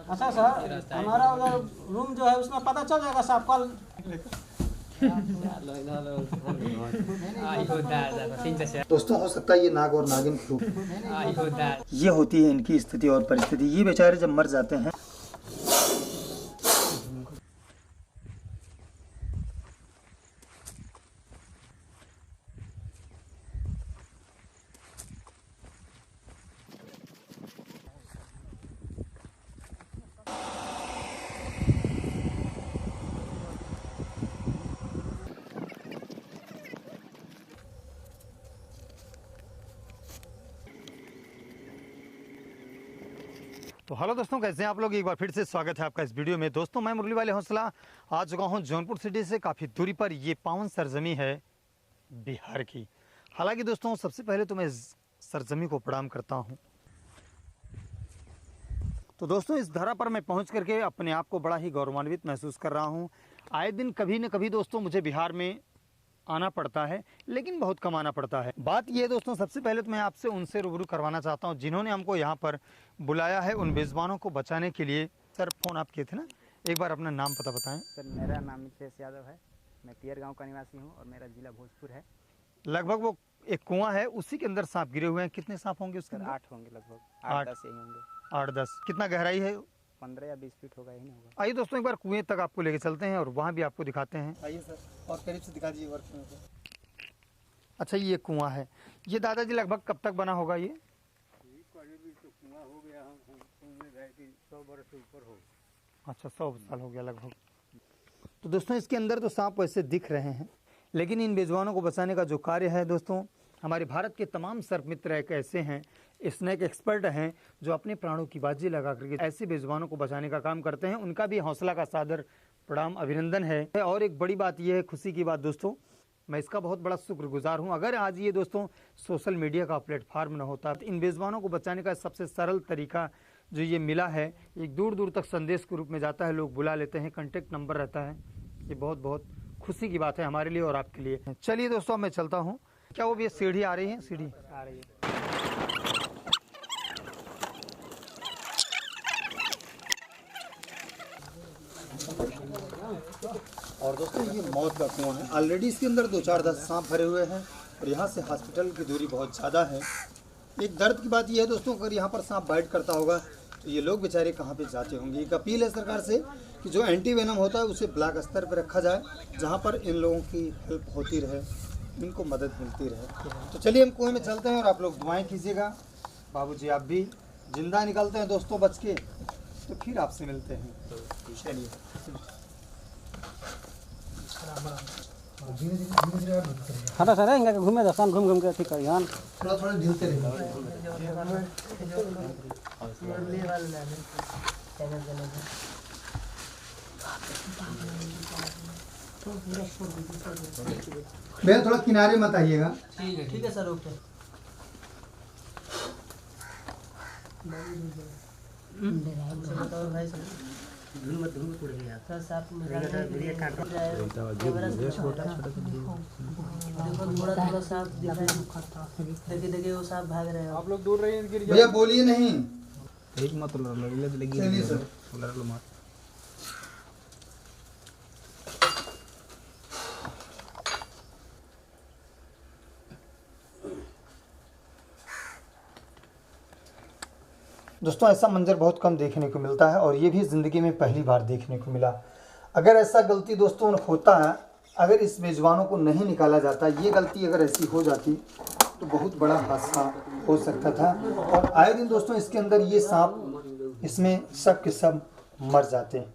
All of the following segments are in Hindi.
अच्छा सर, हमारा उधर रूम जो है उसमें पता चल जाएगा साहब कल। दोस्तों हो सकता है ये नाग और नागिन फ्लू, ये होती है इनकी स्थिति और परिस्थिति। ये बेचारे जब मर जाते हैं तो हेलो दोस्तों, कैसे हैं आप लोग। एक बार फिर से स्वागत है आपका इस वीडियो में। दोस्तों मैं मुरली वाले हौसला आ चुका हूं जौनपुर सिटी से काफ़ी दूरी पर। ये पावन सरजमी है बिहार की। हालांकि दोस्तों सबसे पहले तो मैं इस सरजमी को प्रणाम करता हूं। तो दोस्तों इस धरा पर मैं पहुंच करके अपने आप को बड़ा ही गौरवान्वित महसूस कर रहा हूं। आए दिन कभी न कभी दोस्तों मुझे बिहार में आना पड़ता है, लेकिन बहुत कम आना पड़ता है। बात ये दोस्तों, सबसे पहले तो मैं आपसे उनसे रूबरू करवाना चाहता हूँ जिन्होंने हमको यहाँ पर बुलाया है उन बेजुबानों को बचाने के लिए। सर फ़ोन आप किए थे ना, एक बार अपना नाम पता बताएं। सर मेरा नाम मिथेश यादव है, मैं पियर गांव का निवासी हूँ और मेरा जिला भोजपुर है। लगभग वो एक कुआं है, उसी के अंदर सांप गिरे हुए हैं। कितने सांप होंगे उसके सर अंदर? 8 होंगे, लगभग 8-10 यही होंगे। 8-10। कितना गहराई है? 15 या 20 फीट होगा, ही नहीं होगा। आइए दोस्तों एक बार कुएं तक आपको लेके चलते हैं और वहाँ भी आपको दिखाते हैं। आइए सर, और करीब से दिखा दीजिए वर्क में। अच्छा ये कुआं है, ये दादाजी लगभग कब तक बना होगा ये? हो गया, हम 100 वर्ष से ऊपर हो। अच्छा 100 साल हो गया लगभग। तो दोस्तों इसके अंदर तो सांप वैसे दिख रहे हैं, लेकिन इन बेजुबानों को बचाने का जो कार्य है दोस्तों, हमारे भारत के तमाम सर्प मित्र एक ऐसे हैं, स्नेक एक्सपर्ट हैं जो अपने प्राणों की बाजी लगा करके ऐसे बेजुबानों को बचाने का काम करते हैं। उनका भी हौसला का सादर प्रणाम, अभिनंदन है। और एक बड़ी बात यह है, खुशी की बात दोस्तों, मैं इसका बहुत बड़ा शुक्रगुजार हूं। अगर आज ये दोस्तों सोशल मीडिया का प्लेटफार्म न होता तो इन बेजुबानों को बचाने का सबसे सरल तरीका जो ये मिला है, एक दूर दूर तक संदेश के रूप में जाता है, लोग बुला लेते हैं, कांटेक्ट नंबर रहता है। ये बहुत बहुत खुशी की बात है हमारे लिए और आपके लिए। चलिए दोस्तों मैं चलता हूँ। क्या वो भी सीढ़ी आ रही है? सीढ़ी आ रही है। और दोस्तों ये मौत का कुआं है। ऑलरेडी इसके अंदर 2-4-10 सांप भरे हुए हैं और यहाँ से हॉस्पिटल की दूरी बहुत ज़्यादा है। एक दर्द की बात यह है दोस्तों, अगर यहाँ पर सांप बाइट करता होगा तो ये लोग बेचारे कहाँ पे जाते होंगे। एक अपील है सरकार से कि जो एंटी वेनम होता है उसे ब्लॉक स्तर पर रखा जाए, जहाँ पर इन लोगों की हेल्प होती रहे, इनको मदद मिलती रहे। तो चलिए हम कुएँ में चलते हैं और आप लोग दुआएँ कीजिएगा। बाबूजी आप भी जिंदा निकलते हैं दोस्तों बच के, तो फिर आपसे मिलते हैं। चलिए हाँ तो सर इनका घूमे दसान घूम घूम के ठीक करिए। थोड़ा थोड़ा ढीलते रहिए। भैया थोड़ा किनारे मत आइएगा। ठीक है सर, ओके। देखिए वो सांप भाग रहे हैं। आप लोग दूर रहिए, गिर भैया बोलिए नहीं। लगी। चलिए सर। दोस्तों ऐसा मंजर बहुत कम देखने को मिलता है और ये भी ज़िंदगी में पहली बार देखने को मिला। अगर ऐसा गलती दोस्तों होता है, अगर इस बेजुबानों को नहीं निकाला जाता, ये गलती अगर ऐसी हो जाती तो बहुत बड़ा हादसा हो सकता था। और आए दिन दोस्तों इसके अंदर ये सांप, इसमें सब के सब मर जाते हैं।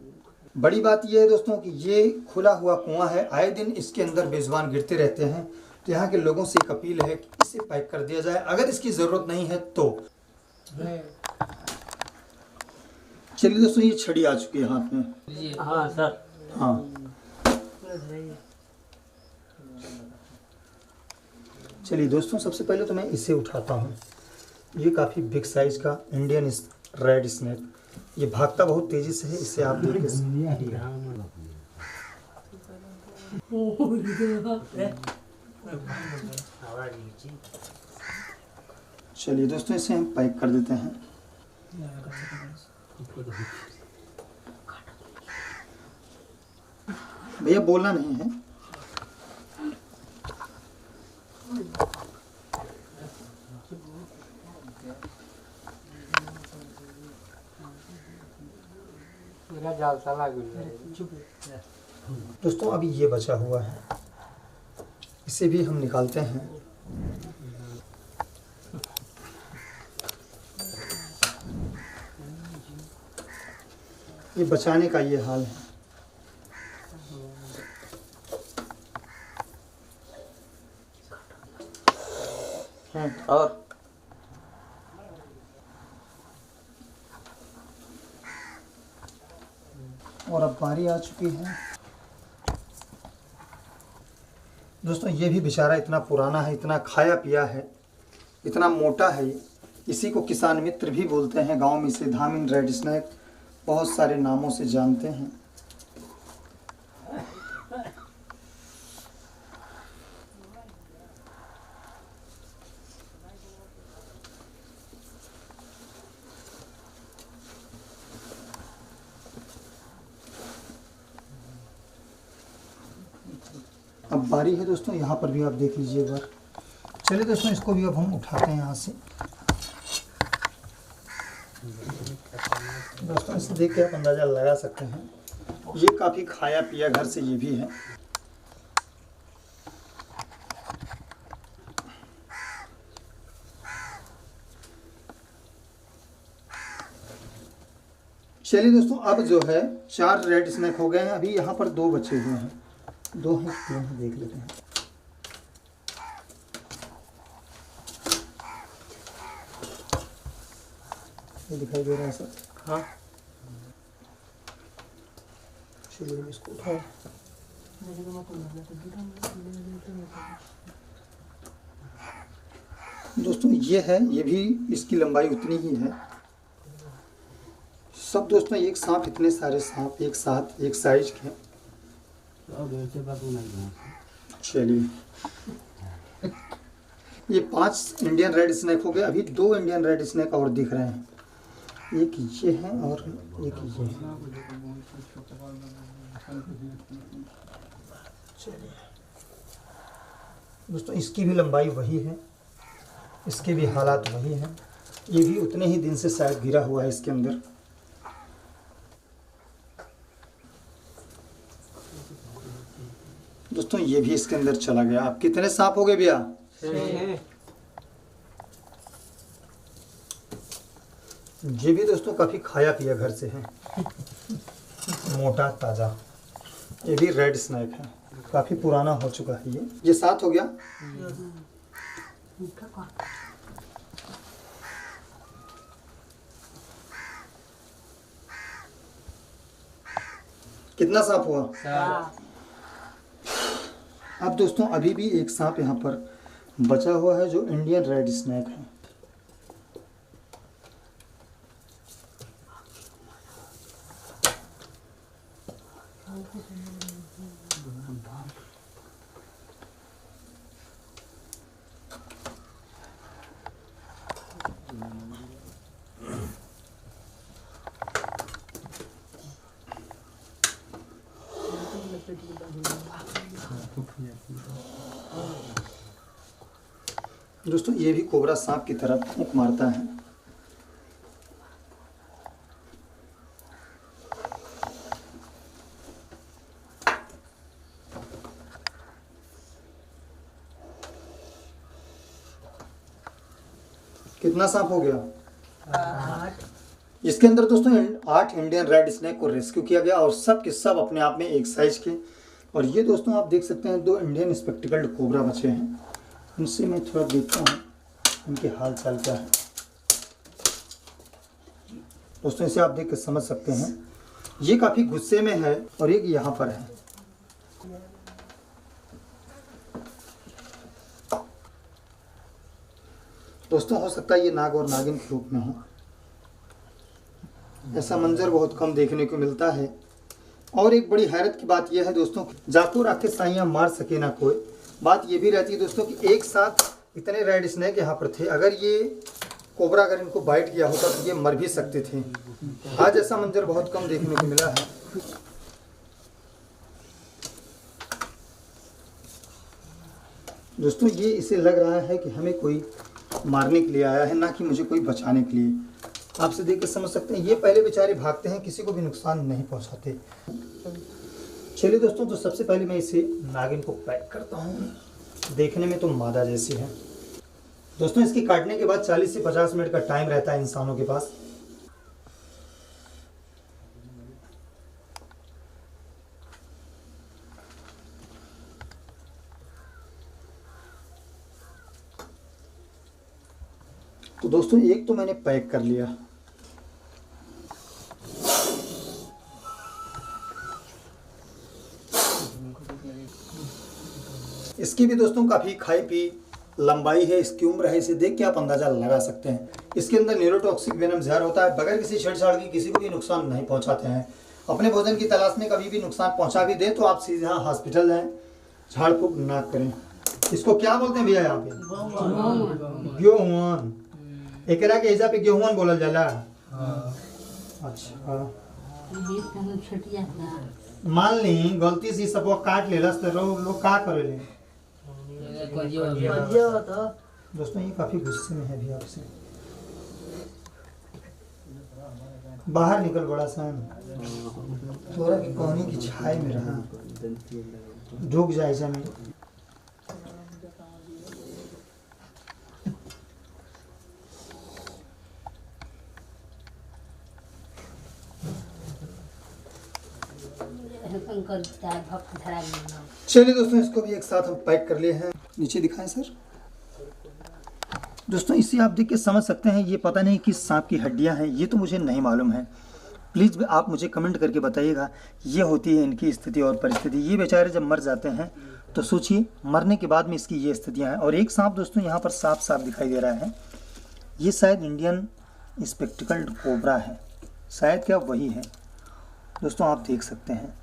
बड़ी बात यह है दोस्तों कि ये खुला हुआ कुआं है, आए दिन इसके अंदर बेजुबान गिरते रहते हैं। तो यहाँ के लोगों से एक अपील है कि इसे पैक कर दिया जाए, अगर इसकी ज़रूरत नहीं है तो। चलिए दोस्तों ये छड़ी आ चुकी है हाथ में। हाँ सर। हाँ चलिए दोस्तों, सबसे पहले तो मैं इसे उठाता हूँ। ये काफ़ी बिग साइज का इंडियन रेड स्नेक, ये भागता बहुत तेज़ी से है। इसे आप देख के चलिए दोस्तों इसे हम पैक कर देते हैं। भैया बोलना नहीं है। दोस्तों अभी ये बचा हुआ है, इसे भी हम निकालते हैं। ये बचाने का ये हाल है। और अब बारी आ चुकी है दोस्तों। ये भी बेचारा इतना पुराना है, इतना खाया पिया है, इतना मोटा है। इसी को किसान मित्र भी बोलते हैं गांव में। इसे धामिन, रेड स्नैक बहुत सारे नामों से जानते हैं। अब बारी है दोस्तों, यहाँ पर भी आप देख लीजिए एक बार। चलिए दोस्तों, इसको भी अब हम उठाते हैं यहाँ से। दोस्तों इसे देख के आप अंदाज़ा लगा सकते हैं, ये काफ़ी खाया पिया घर से ये भी है। चलिए दोस्तों, अब जो है 4 रेड स्नैक हो गए हैं। अभी यहाँ पर 2 बचे हुए हैं, 2 हैं 3 हैं, देख लेते हैं। ये दिखाई दे रहा है सर? हाँ। चलिए इसको उठाओ। दोस्तों ये है, ये भी इसकी लंबाई उतनी ही है। सब दोस्तों एक सांप, इतने सारे सांप एक साथ एक साइज के। चलिए ये 5 इंडियन रेड स्नैक हो गए। अभी 2 इंडियन रेड स्नैक और दिख रहे हैं, एक ये है और एक ये है। चलिए दोस्तों, इसकी भी लंबाई वही है, इसके भी हालात वही हैं। ये भी उतने ही दिन से शायद गिरा हुआ है इसके अंदर। दोस्तों ये भी इसके अंदर चला गया। आप कितने सांप हो गए भैया? 6। ये भी दोस्तों काफी खाया पिया घर से है, मोटा ताजा। ये भी रेड स्नैक है, काफी पुराना हो चुका है ये 7 हो गया। कितना सांप हुआ? 7। अब दोस्तों अभी भी एक सांप यहाँ पर बचा हुआ है जो इंडियन रेड स्नैक है। दोस्तों ये भी कोबरा सांप की तरह फूंक मारता है। कितना सांप हो गया? 8। इसके अंदर दोस्तों 8 इंडियन रेड स्नैक को रेस्क्यू किया गया और सब के सब अपने आप में एक साइज के। और ये दोस्तों आप देख सकते हैं 2 इंडियन स्पेक्टिकल्ड कोबरा बचे हैं। इनसे मैं थोड़ा देखता हूँ इनके हाल चाल क्या है। दोस्तों इसे आप देख कर समझ सकते हैं, ये काफ़ी गुस्से में है और एक यहाँ पर है। दोस्तों हो सकता है ये नाग और नागिन के रूप में हो। ऐसा मंजर बहुत कम देखने को मिलता है। और एक बड़ी हैरत की बात यह है दोस्तों, जाको राखे साइयां मार सके ना कोई। बात ये भी रहती है दोस्तों कि एक साथ इतने रेड स्नैक यहाँ पर थे, अगर ये कोबरा अगर इनको बाइट किया होता तो ये मर भी सकते थे। आज ऐसा मंजर बहुत कम देखने को मिला है। दोस्तों ये इसे लग रहा है कि हमें कोई मारने के लिए आया है, ना कि मुझे कोई बचाने के लिए। आपसे देख के समझ सकते हैं ये पहले बेचारे भागते हैं, किसी को भी नुकसान नहीं पहुंचाते। चलिए दोस्तों, तो सबसे पहले मैं इसे नागिन को पैक करता हूँ। देखने में तो मादा जैसी है। दोस्तों इसकी काटने के बाद 40 से 50 मिनट का टाइम रहता है इंसानों के पास। तो दोस्तों एक तो मैंने पैक कर लिया। इसकी भी दोस्तों काफ़ी खाई पी लंबाई है, इसकी उम्र है, इसे देख के आप अंदाज़ा लगा सकते हैं। इसके अंदर न्यूरोटॉक्सिक वेनम जहर होता है, बगैर किसी छेड़छाड़ की किसी को भी नुकसान नहीं पहुंचाते हैं। अपने भोजन की तलाश में कभी भी नुकसान पहुंचा भी दे तो आप सीधा हॉस्पिटल जाएं, झाड़ फूक ना करें। इसको क्या बोलते हैं भैया यहाँ पे? गेहून। एकरा के हिसाब पे गेहून बोलल जाला। अच्छा, मान ली गलती से सब काट लेलस तो लोग का करेले? दोस्तों ये काफी गुस्से में है भी आपसे। बाहर निकल बड़ा सन, तोरा की कहानी की छाए में रहा, डूब जाए जमीन। चलिए दोस्तों इसको भी एक साथ हम पैक कर लिए हैं। नीचे दिखाएं सर। दोस्तों इसे आप देख के समझ सकते हैं ये पता नहीं किस सांप की हड्डियां हैं, ये तो मुझे नहीं मालूम है। प्लीज़ आप मुझे कमेंट करके बताइएगा ये होती है इनकी स्थिति और परिस्थिति। ये बेचारे जब मर जाते हैं तो सोचिए मरने के बाद में इसकी ये स्थितियाँ हैं। और एक सांप दोस्तों यहाँ पर साफ साफ दिखाई दे रहा है, ये शायद इंडियन स्पेक्टिकल्ड कोबरा है, शायद क्या वही है। दोस्तों आप देख सकते हैं।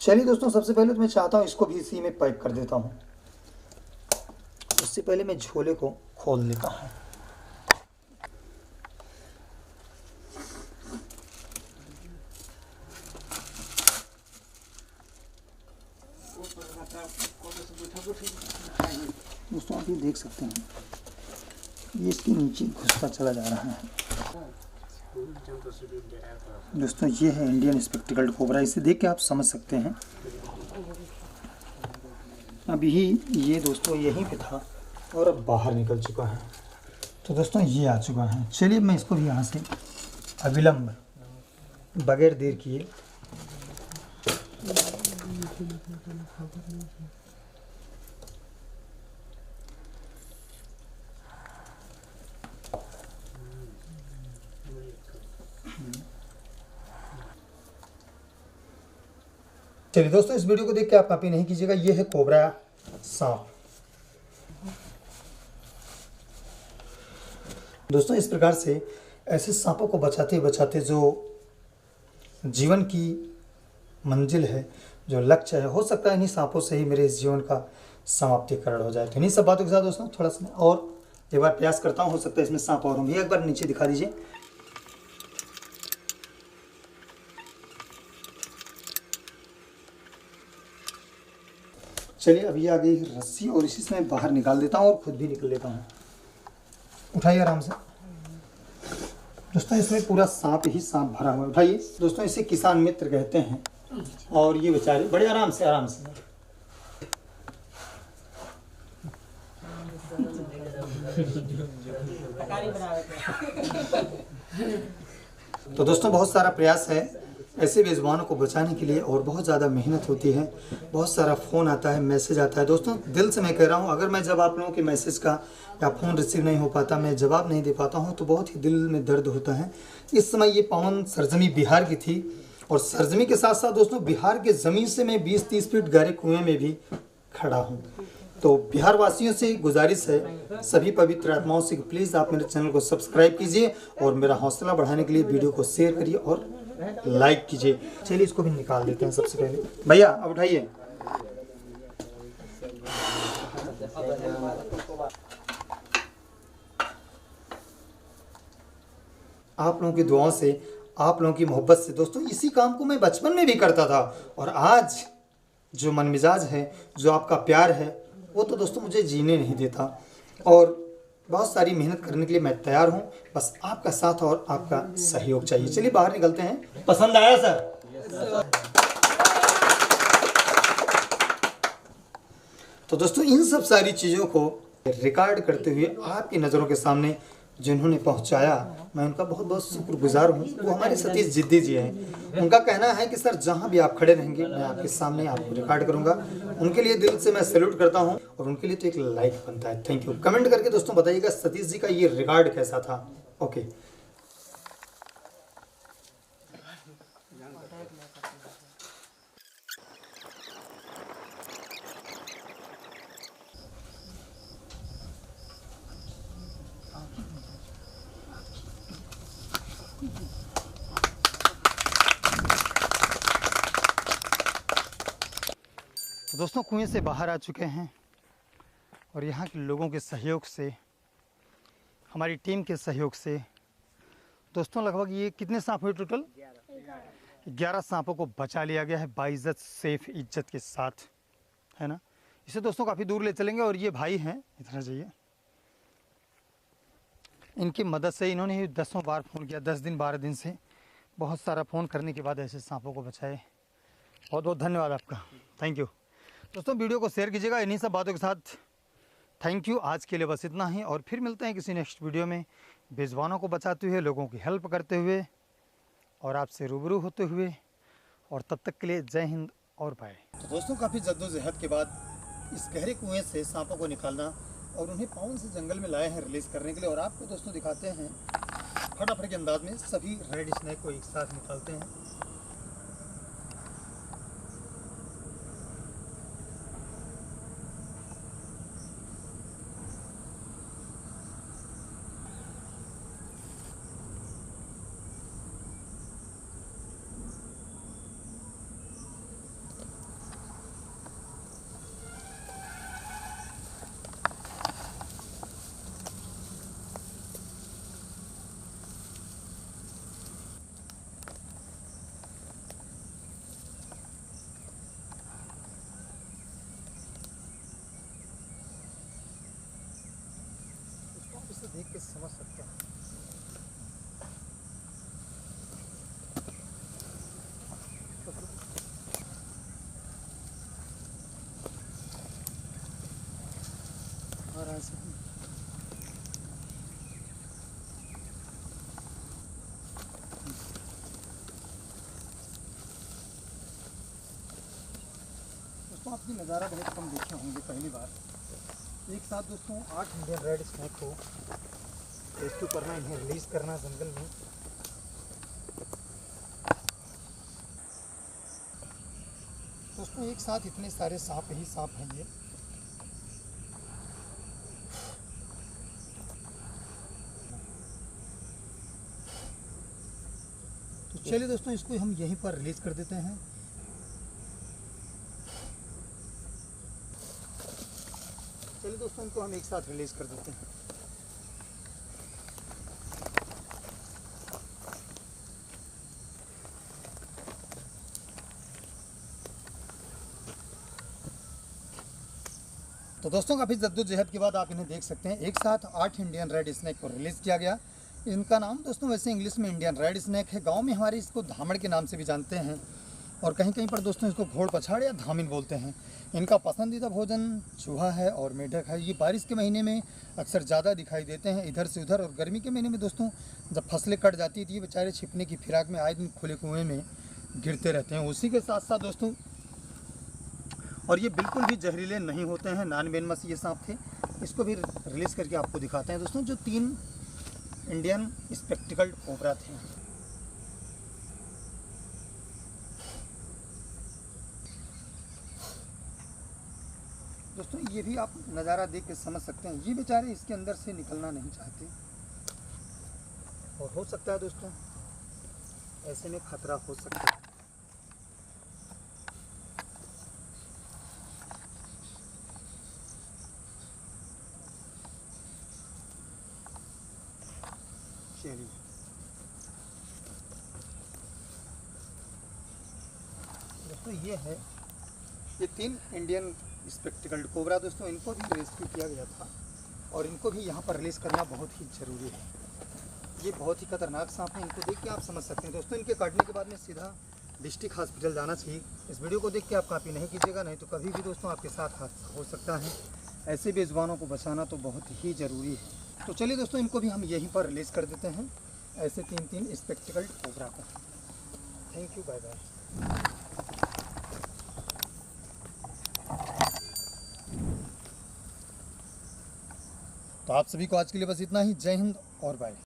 चलिए दोस्तों सबसे पहले तो मैं चाहता हूँ इसको भी इसी में पैक कर देता हूँ। उससे पहले मैं झोले को खोल लेता हूँ। दोस्तों आप ये देख सकते हैं ये इसके नीचे घुसता चला जा रहा है। दोस्तों ये है इंडियन स्पेक्टिकल्ड कोबरा, इसे देख के आप समझ सकते हैं। अभी ये दोस्तों यहीं पे था और अब बाहर निकल चुका है। तो दोस्तों ये आ चुका है। चलिए मैं इसको भी यहाँ से अविलंब बगैर देर किए चलिए दोस्तों इस वीडियो को देख के आप कॉपी नहीं कीजिएगा। ये है कोबरा सांप। दोस्तों इस प्रकार से ऐसे सांपों को बचाते बचाते जो जीवन की मंजिल है, जो लक्ष्य है, हो सकता है इन्हीं सांपों से ही मेरे इस जीवन का समाप्तिकरण हो जाए। तो इन्हीं सब बातों के साथ दोस्तों थोड़ा सा और एक बार प्रयास करता हूँ, हो सकता है इसमें सांप और होंगे। एक बार नीचे दिखा दीजिए। चलिए अभी आ गई रस्सी और इसी से मैं बाहर निकाल देता हूँ और खुद भी निकल लेता हूँ। उठाइए आराम से। दोस्तों इसमें पूरा सांप ही सांप भरा हुआ है। उठाइए। दोस्तों इसे किसान मित्र कहते हैं और ये बेचारे बड़े आराम से तो दोस्तों बहुत सारा प्रयास है ऐसे बेजुबानों को बचाने के लिए और बहुत ज़्यादा मेहनत होती है, बहुत सारा फ़ोन आता है, मैसेज आता है। दोस्तों दिल से मैं कह रहा हूँ, अगर मैं जब आप लोगों के मैसेज का या फ़ोन रिसीव नहीं हो पाता, मैं जवाब नहीं दे पाता हूँ तो बहुत ही दिल में दर्द होता है। इस समय ये पावन सरजमी बिहार की थी और सरजमी के साथ साथ दोस्तों बिहार के ज़मीन से मैं 20-30 फीट गहरे कुएँ में भी खड़ा हूँ। तो बिहार वासियों से गुजारिश है, सभी पवित्र आत्माओं से, प्लीज़ आप मेरे चैनल को सब्सक्राइब कीजिए और मेरा हौसला बढ़ाने के लिए वीडियो को शेयर करिए और लाइक कीजिए। चलिए इसको भी निकाल देते हैं सबसे पहले। भैया अब उठाइए। आप लोगों की दुआओं से, आप लोगों की मोहब्बत से दोस्तों इसी काम को मैं बचपन में भी करता था और आज जो मन मिजाज है, जो आपका प्यार है, वो तो दोस्तों मुझे जीने नहीं देता। और बहुत सारी मेहनत करने के लिए मैं तैयार हूँ, बस आपका साथ और आपका सहयोग चाहिए। चलिए बाहर निकलते हैं। पसंद आया सर? तो दोस्तों इन सब सारी चीज़ों को रिकॉर्ड करते हुए आपकी नज़रों के सामने जिन्होंने पहुंचाया, मैं उनका बहुत बहुत शुक्रगुजार हूं। वो हमारे सतीश जिद्दी जी हैं। उनका कहना है कि सर जहां भी आप खड़े रहेंगे मैं आपके सामने आपको रिकॉर्ड करूंगा। उनके लिए दिल से मैं सैल्यूट करता हूं और उनके लिए तो एक लाइक बनता है। Thank you. कमेंट करके दोस्तों बताइएगा सतीश जी का ये रिकॉर्ड कैसा था। ओके। तो दोस्तों कुएं से बाहर आ चुके हैं और यहाँ के लोगों के सहयोग से, हमारी टीम के सहयोग से दोस्तों लगभग ये कितने सांप हुए टोटल? 11 सांपों को बचा लिया गया है बाइज्जत, सेफ, इज्जत के साथ, है ना। इसे दोस्तों काफ़ी दूर ले चलेंगे और ये भाई हैं, इधर जाइए। इनकी मदद से इन्होंने 10 बार फ़ोन किया, 10 दिन 12 दिन से बहुत सारा फ़ोन करने के बाद ऐसे सांपों को बचाए। बहुत बहुत धन्यवाद आपका, थैंक यू। दोस्तों वीडियो को शेयर कीजिएगा। इन्हीं सब बातों के साथ थैंक यू। आज के लिए बस इतना ही और फिर मिलते हैं किसी नेक्स्ट वीडियो में, बेजुबानों को बचाते हुए, लोगों की हेल्प करते हुए और आपसे रूबरू होते हुए। और तब तक के लिए जय हिंद और बाय। तो दोस्तों काफ़ी जद्दोजहद के बाद इस गहरे कुएं से सांपों को निकालना और उन्हें पाउन से जंगल में लाए हैं रिलीज़ करने के लिए। और आपको दोस्तों दिखाते हैं फटाफट के अंदाज में सभी रेड स्नेक को एक साथ निकालते हैं। इसे देख के समझ सकते हैं। और ऐसे दोस्तों आपकी नज़ारा बहुत कम देखे होंगे पहली बार। एक साथ दोस्तों 8 इंडियन रेड स्नेक को रेस्क्यू करना, इन्हें रिलीज़ करना जंगल में। दोस्तों एक साथ इतने सारे सांप ही सांप हैं ये। तो चलिए दोस्तों इसको हम यहीं पर रिलीज़ कर देते हैं। चलिए दोस्तों इनको हम एक साथ रिलीज़ कर देते हैं। तो दोस्तों काफ़ी जद्दोजहद के बाद आप इन्हें देख सकते हैं। एक साथ 8 इंडियन रेड स्नेक को रिलीज़ किया गया। इनका नाम दोस्तों वैसे इंग्लिश में इंडियन रेड स्नेक है। गांव में हमारे इसको धामड़ के नाम से भी जानते हैं और कहीं कहीं पर दोस्तों इसको घोड़ पछाड़ या धामिन बोलते हैं। इनका पसंदीदा भोजन चूहा है और मेढक है। ये बारिश के महीने में अक्सर ज़्यादा दिखाई देते हैं इधर से उधर, और गर्मी के महीने में दोस्तों जब फसलें कट जाती थी ये बेचारे छिपने की फिराक में आए दिन खुले कुएँ में गिरते रहते हैं। उसी के साथ साथ दोस्तों और ये बिल्कुल भी जहरीले नहीं होते हैं, नॉन वेनमस ये सांप थे। इसको भी रिलीज़ करके आपको दिखाते हैं दोस्तों, जो 3 इंडियन स्पेक्टिकल्ड कोबरा थे। दोस्तों ये भी आप नज़ारा देख के समझ सकते हैं, ये बेचारे इसके अंदर से निकलना नहीं चाहते और हो सकता है दोस्तों ऐसे में खतरा हो सकता है। चलिए दोस्तों ये 3 इंडियन स्पेक्टिकल्ड कोबरा दोस्तों, इनको भी रेस्क्यू किया गया था और इनको भी यहाँ पर रिलीज़ करना बहुत ही ज़रूरी है। ये बहुत ही खतरनाक सांप है, इनको देख के आप समझ सकते हैं दोस्तों। इनके काटने के बाद में सीधा डिस्ट्रिक्ट हॉस्पिटल जाना चाहिए। इस वीडियो को देख के आप कॉपी नहीं कीजिएगा, नहीं तो कभी भी दोस्तों आपके साथ हादसा हो सकता है। ऐसे बेजुबानों को बचाना तो बहुत ही ज़रूरी है। तो चलिए दोस्तों, इनको भी हम यहीं पर रिलीज़ कर देते हैं, ऐसे 3 स्पेक्टिकल्ड कोबरा को। Thank you, bye bye. तो आप सभी को आज के लिए बस इतना ही। जय हिंद और बाय।